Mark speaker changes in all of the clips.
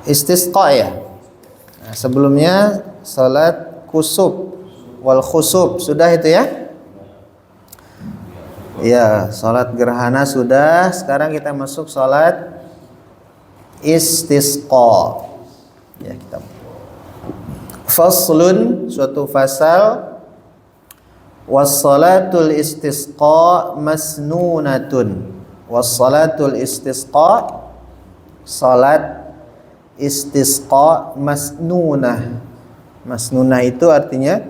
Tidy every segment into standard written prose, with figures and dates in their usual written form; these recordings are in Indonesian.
Speaker 1: istisqa ya. Nah, sebelumnya salat kusuf wal khusuf sudah itu ya. Ya, salat gerhana sudah. Sekarang kita masuk salat istisqa. Ya, kita faslun, suatu fasal. Wassalatul istisqa masnunatun. Wassalatul istisqa, salat istisqa masnunah. Masnunah itu artinya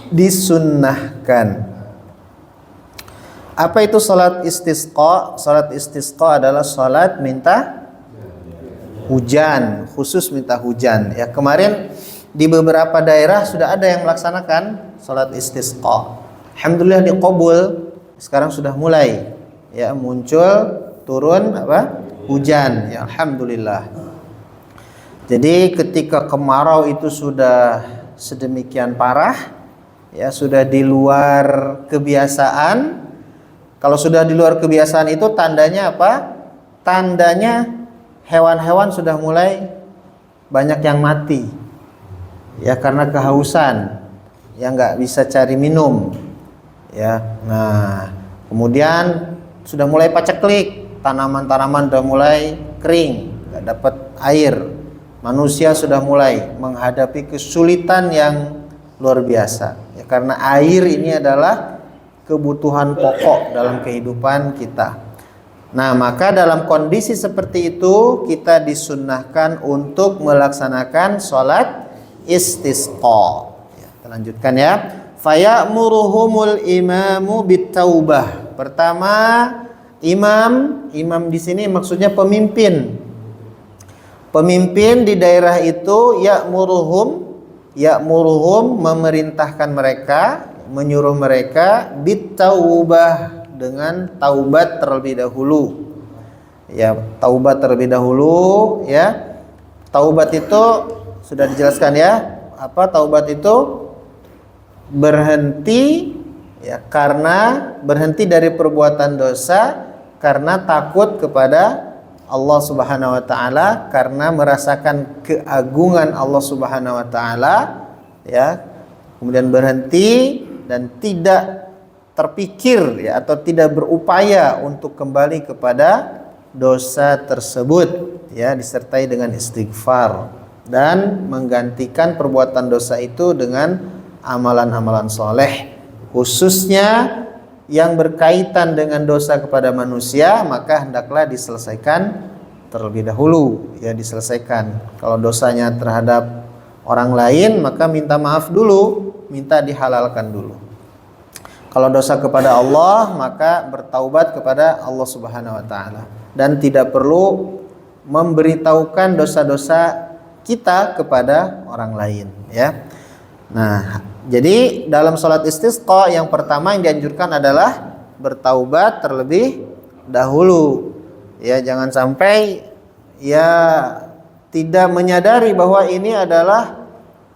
Speaker 1: disunnahkan. Apa itu salat istisqa? Salat istisqa adalah salat minta hujan, khusus minta hujan. Ya, kemarin di beberapa daerah sudah ada yang melaksanakan salat istisqa. Alhamdulillah diqabul. Sekarang sudah mulai ya muncul turun apa? Hujan. Ya, alhamdulillah. Jadi ketika kemarau itu sudah sedemikian parah, ya sudah di luar kebiasaan. Kalau sudah di luar kebiasaan itu tandanya apa? Tandanya hewan-hewan sudah mulai banyak yang mati. Ya karena kehausan, ya nggak bisa cari minum. Ya, nah kemudian sudah mulai paceklik, tanaman-tanaman sudah mulai kering, nggak dapat air. Manusia sudah mulai menghadapi kesulitan yang luar biasa. Ya, karena air ini adalah kebutuhan pokok dalam kehidupan kita. Nah, maka dalam kondisi seperti itu kita disunnahkan untuk melaksanakan sholat istisqa. Ya, kita lanjutkan ya. Faya'muruhumul imamu bitaubah. Pertama, imam di sini maksudnya pemimpin. Pemimpin di daerah itu ya'muruhum memerintahkan mereka, menyuruh mereka bitaubah, dengan taubat terlebih dahulu. Ya, taubat terlebih dahulu ya. Taubat itu sudah dijelaskan ya. Apa taubat itu? Berhenti ya, karena berhenti dari perbuatan dosa karena takut kepada Allah Subhanahu wa taala, karena merasakan keagungan Allah Subhanahu wa taala ya. Kemudian berhenti dan tidak terpikir ya, atau tidak berupaya untuk kembali kepada dosa tersebut ya, disertai dengan istighfar dan menggantikan perbuatan dosa itu dengan amalan-amalan soleh, khususnya yang berkaitan dengan dosa kepada manusia, maka hendaklah diselesaikan terlebih dahulu ya, diselesaikan. Kalau dosanya terhadap orang lain, maka minta maaf dulu, minta dihalalkan dulu. Kalau dosa kepada Allah, maka bertaubat kepada Allah Subhanahu wa taala dan tidak perlu memberitahukan dosa-dosa kita kepada orang lain ya. Nah, jadi dalam salat istisqa yang pertama yang dianjurkan adalah bertaubat terlebih dahulu. Ya, jangan sampai ya tidak menyadari bahwa ini adalah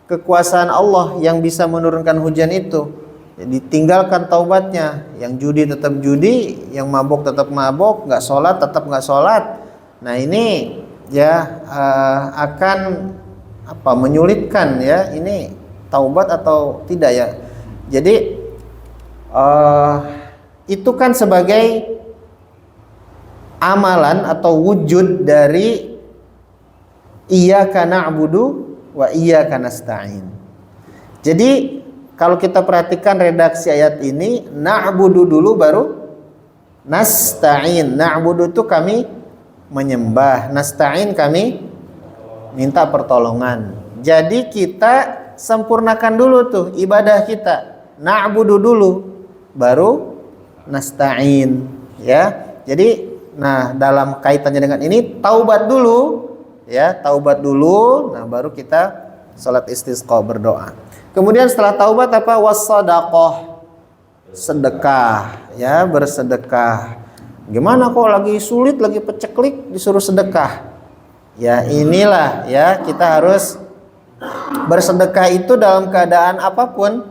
Speaker 1: kekuasaan Allah yang bisa menurunkan hujan itu. Jadi tinggalkan taubatnya. Yang judi tetap judi, yang mabuk tetap mabuk, nggak sholat tetap nggak sholat. Nah ini ya akan apa? Menyulitkan ya. Ini taubat atau tidak ya? Jadi itu kan sebagai amalan atau wujud dari iyyaka na'budu wa iyyaka nasta'in. Jadi kalau kita perhatikan redaksi ayat ini, na'budu dulu baru nasta'in. Na'budu itu kami menyembah, nasta'in kami minta pertolongan. Jadi kita sempurnakan dulu tuh ibadah kita. Na'budu dulu baru nasta'in ya. Jadi nah dalam kaitannya dengan ini taubat dulu ya, taubat dulu, nah baru kita salat istisqa berdoa. Kemudian setelah taubat apa? Wassadaqah, sedekah ya, bersedekah. Gimana kok lagi sulit, lagi peceklik disuruh sedekah? Ya inilah ya, kita harus bersedekah itu dalam keadaan apapun.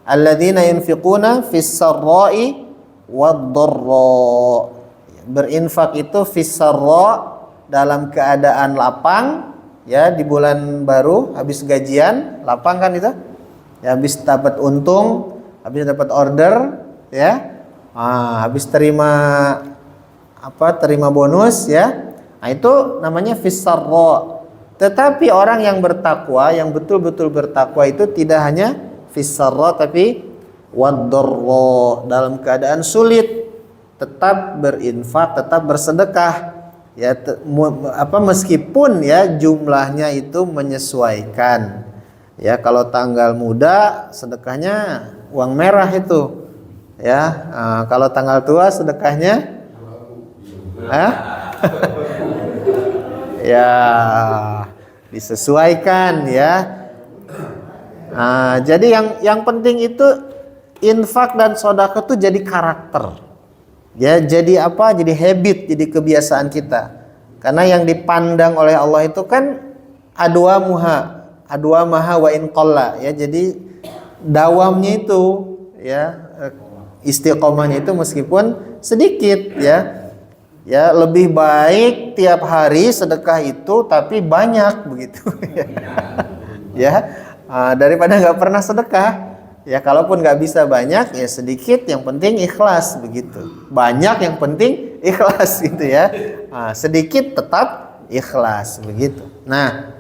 Speaker 1: Alladzina yunfiquna fis sarra'i wad-dharra. Berinfak itu fis sarra, dalam keadaan lapang ya di bulan baru habis gajian, lapang kan itu? Ya habis dapat untung, habis dapat order, ya. Habis terima bonus, ya. Nah, itu namanya fis-sarra. Tetapi orang yang bertakwa, yang betul-betul bertakwa itu tidak hanya fis-sarra tapi wad-dharra, dalam keadaan sulit tetap berinfak, tetap bersedekah. Ya, meskipun ya jumlahnya itu menyesuaikan. Ya, kalau tanggal muda sedekahnya uang merah itu. Ya, kalau tanggal tua sedekahnya ya disesuaikan, ya. Jadi yang penting itu infak dan sedekah itu jadi karakter. Ya, jadi apa? Jadi habit, jadi kebiasaan kita. Karena yang dipandang oleh Allah itu kan adwa maha wa in qalla, ya. Jadi dawamnya itu, ya, istiqomahnya itu meskipun sedikit, ya. Ya, lebih baik tiap hari sedekah itu tapi banyak begitu. Ya, daripada nggak pernah sedekah. Ya, kalaupun nggak bisa banyak, ya sedikit, yang penting ikhlas begitu. Banyak yang penting ikhlas gitu, ya. Sedikit tetap ikhlas begitu. Nah,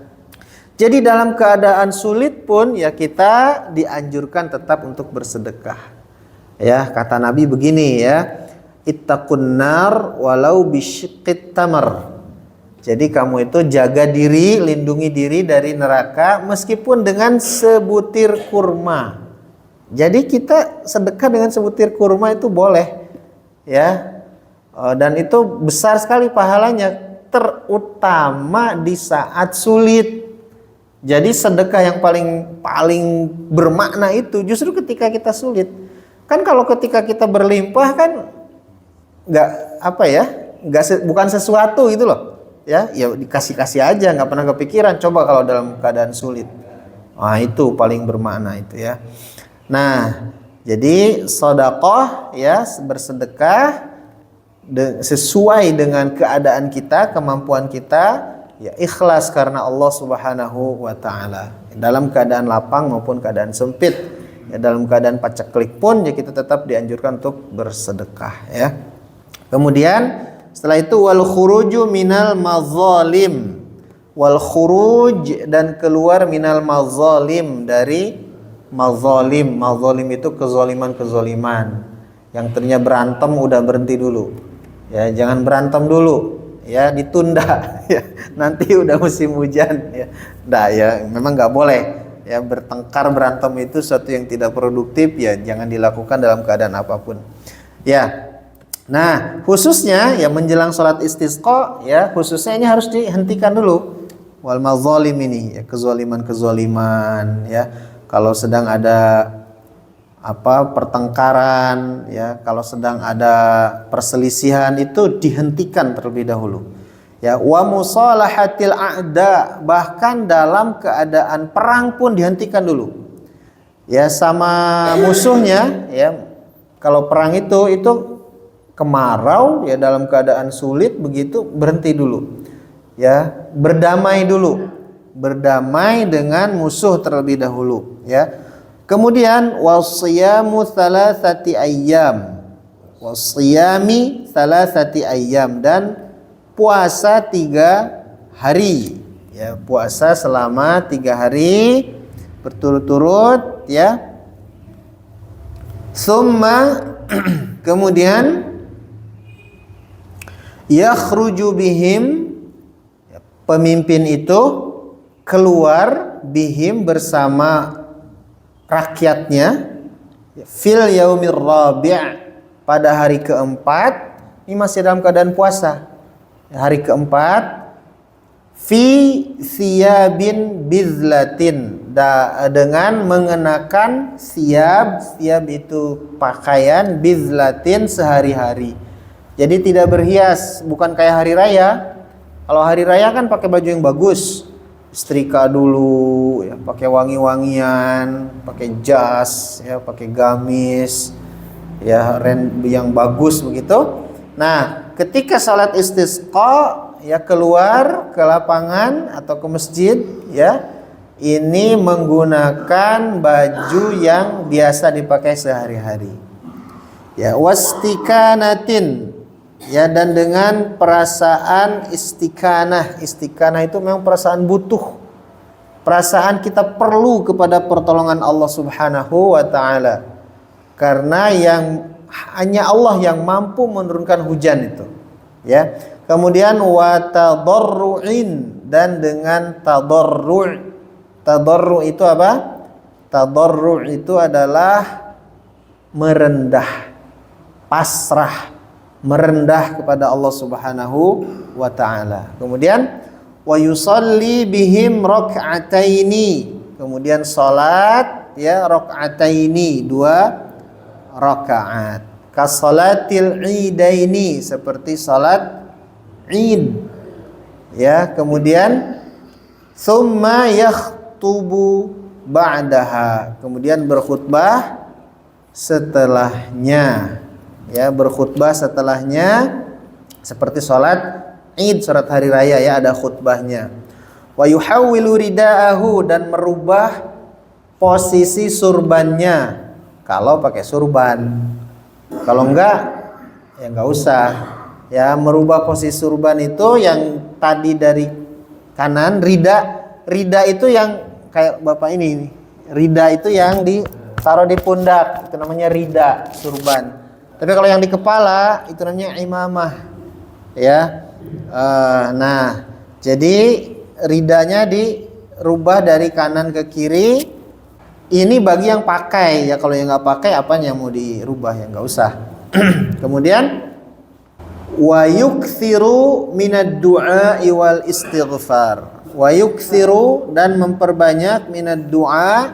Speaker 1: jadi dalam keadaan sulit pun ya kita dianjurkan tetap untuk bersedekah. Ya, kata Nabi begini, ya. Ittaqun nar walau bisyiqqit tamar. Jadi kamu itu jaga diri, lindungi diri dari neraka meskipun dengan sebutir kurma. Jadi kita sedekah dengan sebutir kurma itu boleh, ya. Dan itu besar sekali pahalanya, terutama di saat sulit. Jadi sedekah yang paling bermakna itu justru ketika kita sulit. Kan kalau ketika kita berlimpah kan bukan sesuatu gitu loh, ya dikasih aja, nggak pernah kepikiran. Coba kalau dalam keadaan sulit, itu paling bermakna itu, ya. Nah, jadi sedekah, ya, bersedekah sesuai dengan keadaan kita, kemampuan kita, ya, ikhlas karena Allah Subhanahu wa taala. Dalam keadaan lapang maupun keadaan sempit, ya, dalam keadaan paceklik pun ya kita tetap dianjurkan untuk bersedekah, ya. Kemudian setelah itu wal khuruju minal mazalim, wal khuruj, dan keluar minal mazalim, dari mazalim. Mazalim itu kezaliman. Yang tadinya berantem udah berhenti dulu. Ya, jangan berantem dulu, ya, ditunda. Ya, nanti udah musim hujan, ya. Ya, memang nggak boleh, ya, bertengkar, berantem itu sesuatu yang tidak produktif, ya, jangan dilakukan dalam keadaan apapun. Ya. Nah, khususnya ya menjelang sholat istisqa, ya, khususnya ini harus dihentikan dulu. Wal mazalim ini, ya, kezaliman, ya. Kalau sedang ada pertengkaran, ya, kalau sedang ada perselisihan itu dihentikan terlebih dahulu. Ya, wa musalahatil a'da, bahkan dalam keadaan perang pun dihentikan dulu. Ya, sama musuhnya, ya. Kalau perang itu kemarau, ya, dalam keadaan sulit begitu, berhenti dulu. Ya, berdamai dulu. Berdamai dengan musuh terlebih dahulu, ya. Kemudian wasiyamu thalathati ayyam. Wasiyami thalathati ayyam, dan puasa 3 hari. Ya, puasa selama 3 hari berturut-turut, ya. Summa kemudian yakhruju bihim, pemimpin itu keluar bihim bersama rakyatnya fil yaumir rabi', pada hari keempat. Ini masih dalam keadaan puasa. Hari keempat, fi thiyabin bizlatin, dengan mengenakan thiyab itu pakaian, bizlatin sehari-hari. Jadi tidak berhias, bukan kayak hari raya. Kalau hari raya kan pakai baju yang bagus, setrika dulu, ya, pakai wangi-wangian, pakai jas, ya, pakai gamis, ya, yang bagus begitu. Nah, ketika salat istisqa, ya keluar ke lapangan atau ke masjid ya, ini menggunakan baju yang biasa dipakai sehari-hari. Ya, wastikanatin, ya, dan dengan perasaan istiqanah. Istiqanah itu memang perasaan butuh. Perasaan kita perlu kepada pertolongan Allah Subhanahu wa taala. Karena hanya Allah yang mampu menurunkan hujan itu. Ya. Kemudian wa tadarru'in, dan dengan tadarru'. Tadarru' itu apa? Tadarru' itu adalah merendah, pasrah, merendah kepada Allah Subhanahu wa taala. Kemudian wa yusalli bihim rak'ataini. Kemudian salat ya rak'ataini, 2 rakaat. Kasolatil idaini, seperti salat id. Ya, kemudian summa yakhtubu ba'daha. Kemudian berkhutbah setelahnya. Ya, berkhutbah setelahnya seperti salat id, salat hari raya ya, ada khutbahnya. Wa yuhawwilu ridaahu, dan merubah posisi surbannya kalau pakai surban. Kalau enggak ya enggak usah. Ya, merubah posisi surban itu yang tadi dari kanan, rida itu yang kayak Bapak ini. Rida itu yang ditaruh di pundak, itu namanya rida, surban. Tapi kalau yang di kepala itu namanya imamah. Ya. Nah, jadi ridanya dirubah dari kanan ke kiri. Ini bagi yang pakai ya, kalau yang nggak pakai apanya mau dirubah ya, nggak usah. Kemudian wa yukthiru minad du'a wal istighfar. Wa yukthiru, dan memperbanyak minad du'a,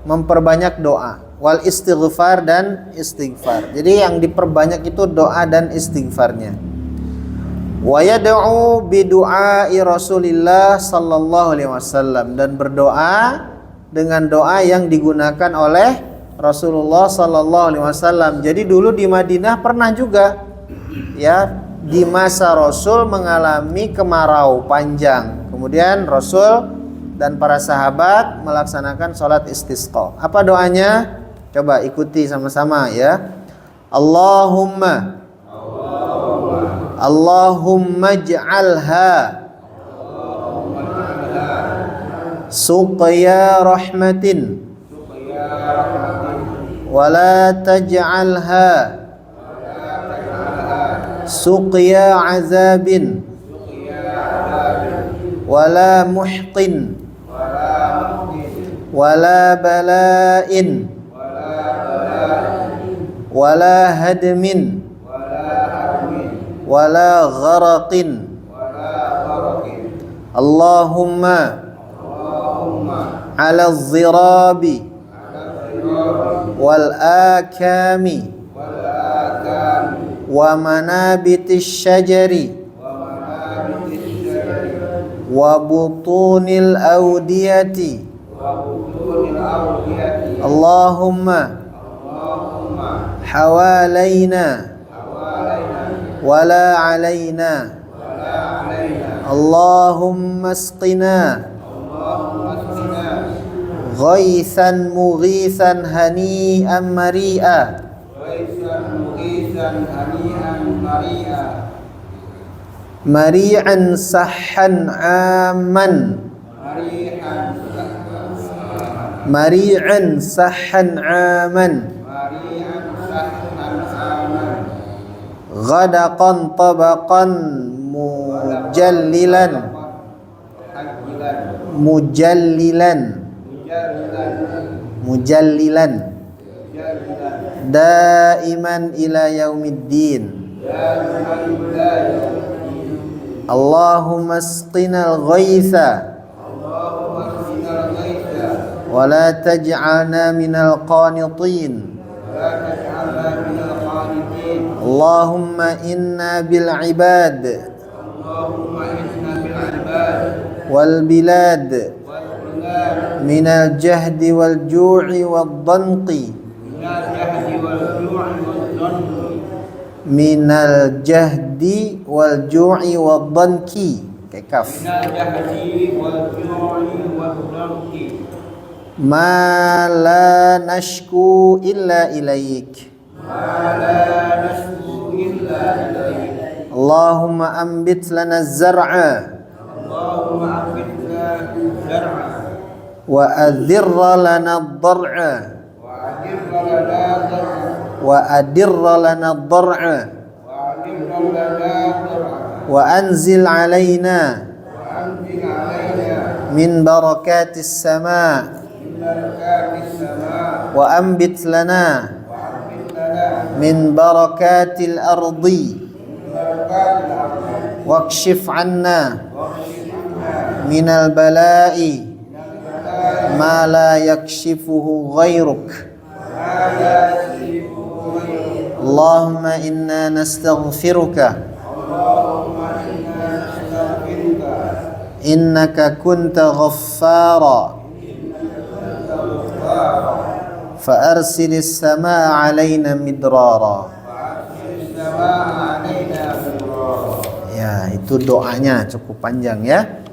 Speaker 1: memperbanyak doa, wal istighfar, dan istighfar. Jadi yang diperbanyak itu doa dan istighfarnya. Wa yad'u bi du'ai Rasulillah sallallahu alaihi wasallam, dan berdoa dengan doa yang digunakan oleh Rasulullah sallallahu alaihi wasallam. Jadi dulu di Madinah pernah juga ya, di masa Rasul mengalami kemarau panjang. Kemudian Rasul dan para sahabat melaksanakan sholat istisqa. Apa doanya? Coba ikuti sama-sama ya. Allahumma ij'alha suqya rahmatin wa la taj'alha suqya azabin wa la muhqin wa la bala'in wa la hadmin wa la gharaqin. Allahumma ala zirabi wal akami wa manabitis syajari wa butunil awdiyati. Allahumma hawalaina wala alaina. Allahumma asqina ghaisan mughisan hani'an mari'a. Mari'an sahhan aman. Mari'an sahhan aman. Ghadaqan tabaqan mujallilan. Mujallilan daiman ila yaumiddin. Allahumma asqinal ghaitha wa la taj'alna minal qanitin. Allahumma inna bil ibad wal bilad minal jahdi wal ju'i wal dhanqi minal jahdi wal ju'i wad danki. Kayak kaf.
Speaker 2: Minal jahdi wal ju'i wad danki.
Speaker 1: Ma la nashku illa ilaik.
Speaker 2: Ma la nashku illa ilaik.
Speaker 1: Allahumma ambit lana zar'a.
Speaker 2: Allahumma ambit lana zar'a.
Speaker 1: Wa adhirra lana ad-dar'a.
Speaker 2: Wa adirra lana zar'a.
Speaker 1: Wa adirra lana ad-dar'a.
Speaker 2: Wa adirra lana zar'a.
Speaker 1: Wa anzil alaina
Speaker 2: Wa anzil alaina
Speaker 1: min barakatis sama'
Speaker 2: min barakatis sama'
Speaker 1: wa ambit lana
Speaker 2: wa ambit lana
Speaker 1: min barakatil ardi
Speaker 2: min barakatil ardi
Speaker 1: wakshif anna
Speaker 2: waqshif anna
Speaker 1: minal bala'i ma la yakshifuhu ghairuk.
Speaker 2: ma la yasifu ghayruk.
Speaker 1: Allahumma inna nastaghfiruka
Speaker 2: Allahumma inna nastaghfiruka
Speaker 1: innaka kunta ghaffara fa arsilis samaa alaina midrara.
Speaker 2: fa'arsil samaa alaina midrara.
Speaker 1: Ya, itu doanya cukup panjang ya.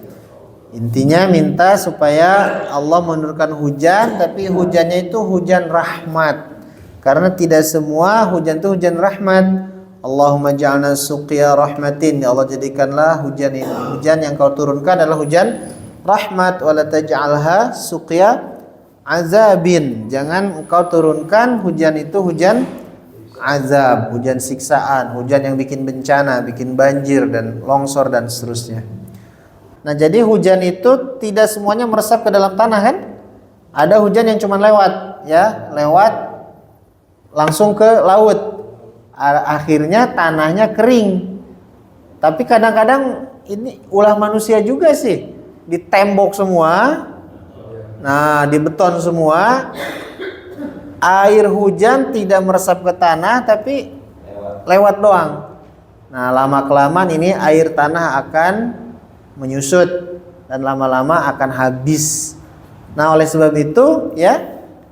Speaker 1: Intinya minta supaya Allah menurunkan hujan, tapi hujannya itu hujan rahmat. Karena tidak semua hujan itu hujan rahmat. Allahumma ja'alna suqiya rahmatin. Ya Allah, jadikanlah hujan ini, hujan yang kau turunkan adalah hujan rahmat. Wala taj'alha suqiya azabin. Jangan engkau turunkan hujan itu hujan azab, hujan siksaan, hujan yang bikin bencana, bikin banjir dan longsor dan seterusnya. Nah, jadi hujan itu tidak semuanya meresap ke dalam tanah kan? Ada hujan yang cuma lewat, ya, lewat langsung ke laut. Akhirnya tanahnya kering. Tapi kadang-kadang ini ulah manusia juga sih. Ditembok semua. Nah, di beton semua. Air hujan tidak meresap ke tanah tapi lewat doang. Nah, lama-kelamaan ini air tanah akan menyusut dan lama-lama akan habis. Nah, oleh sebab itu ya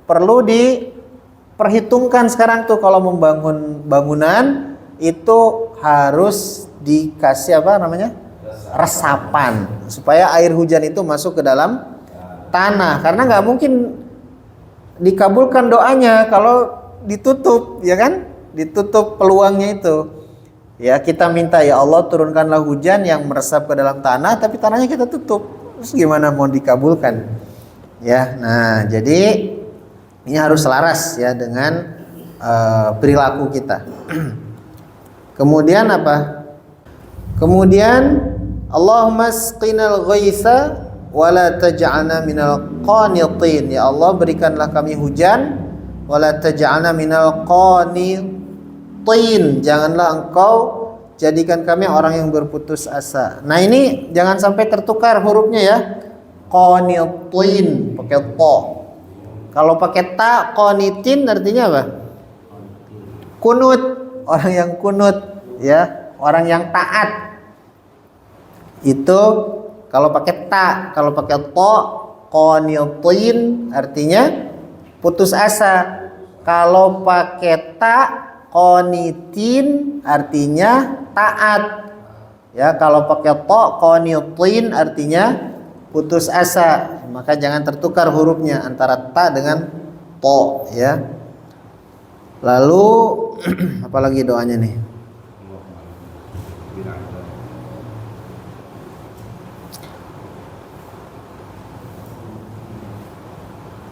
Speaker 1: perlu diperhitungkan sekarang tuh kalau membangun bangunan itu harus dikasih apa namanya? Resapan supaya air hujan itu masuk ke dalam tanah, karena nggak mungkin dikabulkan doanya kalau ditutup, ya kan? Ditutup peluangnya itu. Ya, kita minta ya Allah turunkanlah hujan yang meresap ke dalam tanah, tapi tanahnya kita tutup. Terus gimana mau dikabulkan? Ya, nah jadi ini harus selaras ya dengan perilaku kita. Kemudian apa? Kemudian Allahumma asqinal ghaitha wa la taj'alna minal qanitin. Ya Allah, berikanlah kami hujan wa la taj'alna minal qanitin. Janganlah engkau jadikan kami orang yang berputus asa. Nah, ini jangan sampai tertukar hurufnya ya. Qanitin pakai to. Kalau pakai ta, qanitin artinya apa? Kunut, orang yang kunut ya, orang yang taat. Itu kalau pakai ta, kalau pakai to, qanitin artinya putus asa. Kalau pakai ta, qanitin artinya taat. Ya, kalau pakai to, qanitin artinya putus asa. Maka jangan tertukar hurufnya antara ta dengan to ya. Lalu apalagi doanya nih?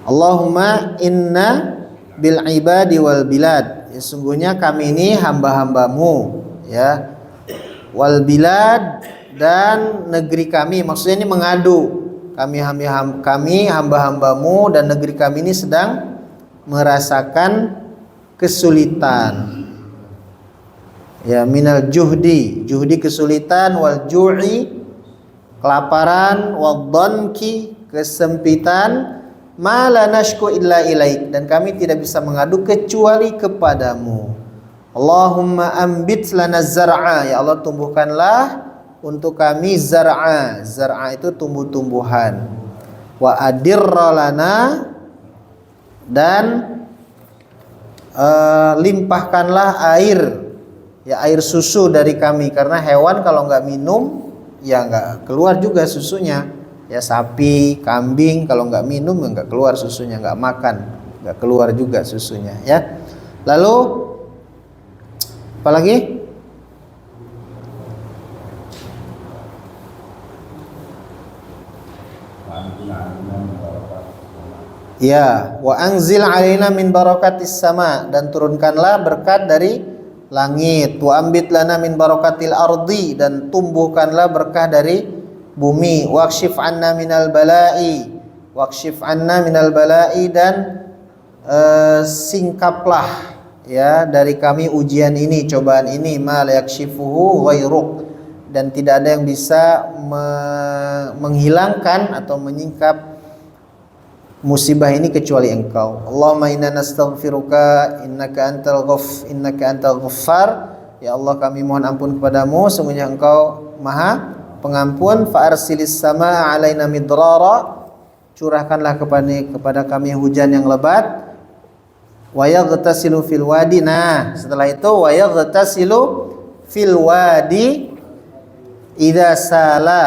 Speaker 1: Allahumma inna bil ibadi wal bilad. Ya, sungguhnya kami ini hamba-hambamu ya. Wal bilad dan negeri kami. Maksudnya ini mengadu. Kami hamba-hambamu dan negeri kami ini sedang merasakan kesulitan. Ya, minal juhdi kesulitan, wal ju'i kelaparan, wal dhanki kesempitan, ma la nashku illa ilaik, dan kami tidak bisa mengadu kecuali kepadamu. Allahumma ambit lana zar'a. Ya Allah, tumbuhkanlah untuk kami zar'a. Zar'a itu tumbuh-tumbuhan. Wa adirra lana, dan limpahkanlah air ya air susu dari kami, karena hewan kalau nggak minum ya nggak keluar juga susunya. Ya sapi, kambing kalau nggak minum ya nggak keluar susunya, nggak makan nggak keluar juga susunya ya. Lalu apalagi? Ya, wa anzil alaina min barakatis sama, dan turunkanlah berkat dari langit. Wa ambit lana min barakatil ardi, dan tumbuhkanlah berkah dari bumi. Waqshif anna minal bala'i, waqshif anna minal bala'i, dan singkaplah ya dari kami ujian ini, cobaan ini. Ma la yakshifuhu ghairuk, dan tidak ada yang bisa menghilangkan atau menyingkap musibah ini kecuali Engkau. Allahumma inna nastaghfiruka innaka antal ghaffar. Ya Allah, kami mohon ampun kepadamu, sungguhnya Engkau Maha Pengampun. Fa arsilis samaa alaina midrara, curahkanlah kepada kami hujan yang lebat. Wa yaghtasilu fil wadi. Nah, setelah itu wa yaghtasilu fil wadi idza sala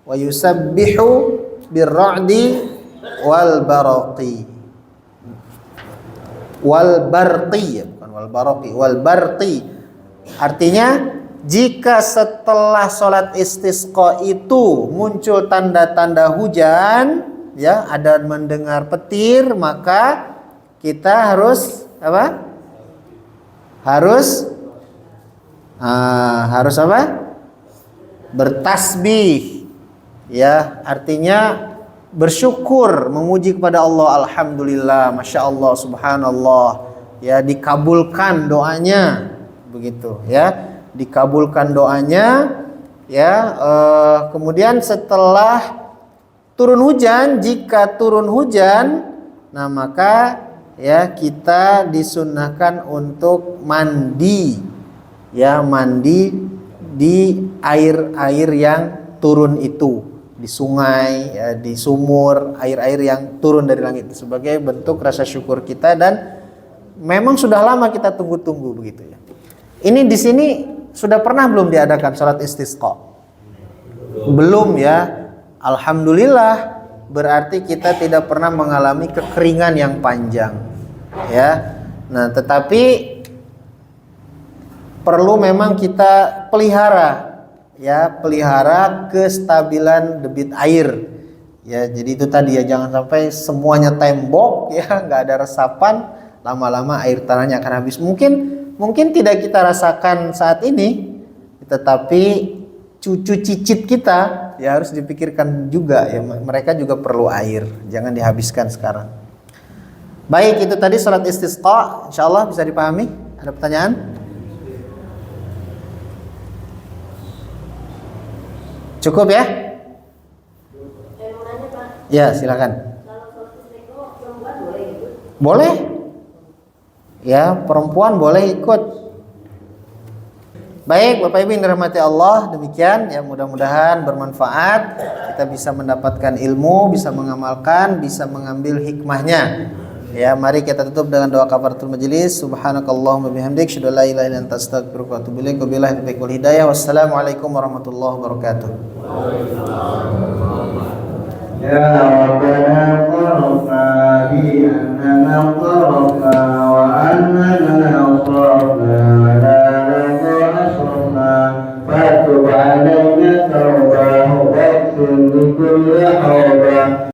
Speaker 1: wa yusabbihu birra'di wal baraqi bukan wal baraqi, wal barqi. Artinya jika setelah sholat istisqa itu muncul tanda-tanda hujan, ya ada mendengar petir, maka kita harus apa? Harus apa? Bertasbih. Ya, artinya bersyukur, memuji kepada Allah. Alhamdulillah, masya Allah, subhanallah, ya dikabulkan doanya, begitu ya, dikabulkan doanya ya. Kemudian setelah turun hujan, jika turun hujan, nah maka ya kita disunnahkan untuk mandi, ya mandi di air-air yang turun itu, di sungai, ya, di sumur, air-air yang turun dari langit, sebagai bentuk rasa syukur kita, dan memang sudah lama kita tunggu-tunggu begitu ya. Ini di sini sudah pernah belum diadakan sholat istisqa? Belum ya. Alhamdulillah, berarti kita tidak pernah mengalami kekeringan yang panjang ya. Nah, tetapi perlu memang kita pelihara kestabilan debit air ya. Jadi itu tadi ya, jangan sampai semuanya tembok ya, nggak ada resapan, lama-lama air tanahnya akan habis. Mungkin tidak kita rasakan saat ini, tetapi cucu cicit kita ya harus dipikirkan juga ya, mereka juga perlu air, jangan dihabiskan sekarang. Baik, itu tadi salat istisqa, insyaallah bisa dipahami. Ada pertanyaan? Cukup ya? Ya, silakan. Boleh. Ya, perempuan boleh ikut. Baik, Bapak Ibu yang dirahmati Allah, demikian ya, mudah-mudahan bermanfaat. Kita bisa mendapatkan ilmu, bisa mengamalkan, bisa mengambil hikmahnya. Ya, mari kita tutup dengan doa kafaratul majelis. Subhanakallahumma bihamdik, asyhadu an la ilaha illa anta, astaghfiruka wa atubu ilaik. Wabillahi taufiq wal hidayah. Wassalamualaikum warahmatullahi wabarakatuh.
Speaker 3: Ya Rabbana qarafna bi annana qarafna wa annana qarafna wa la asrafna fatub alaina tawbah wa qul li kulli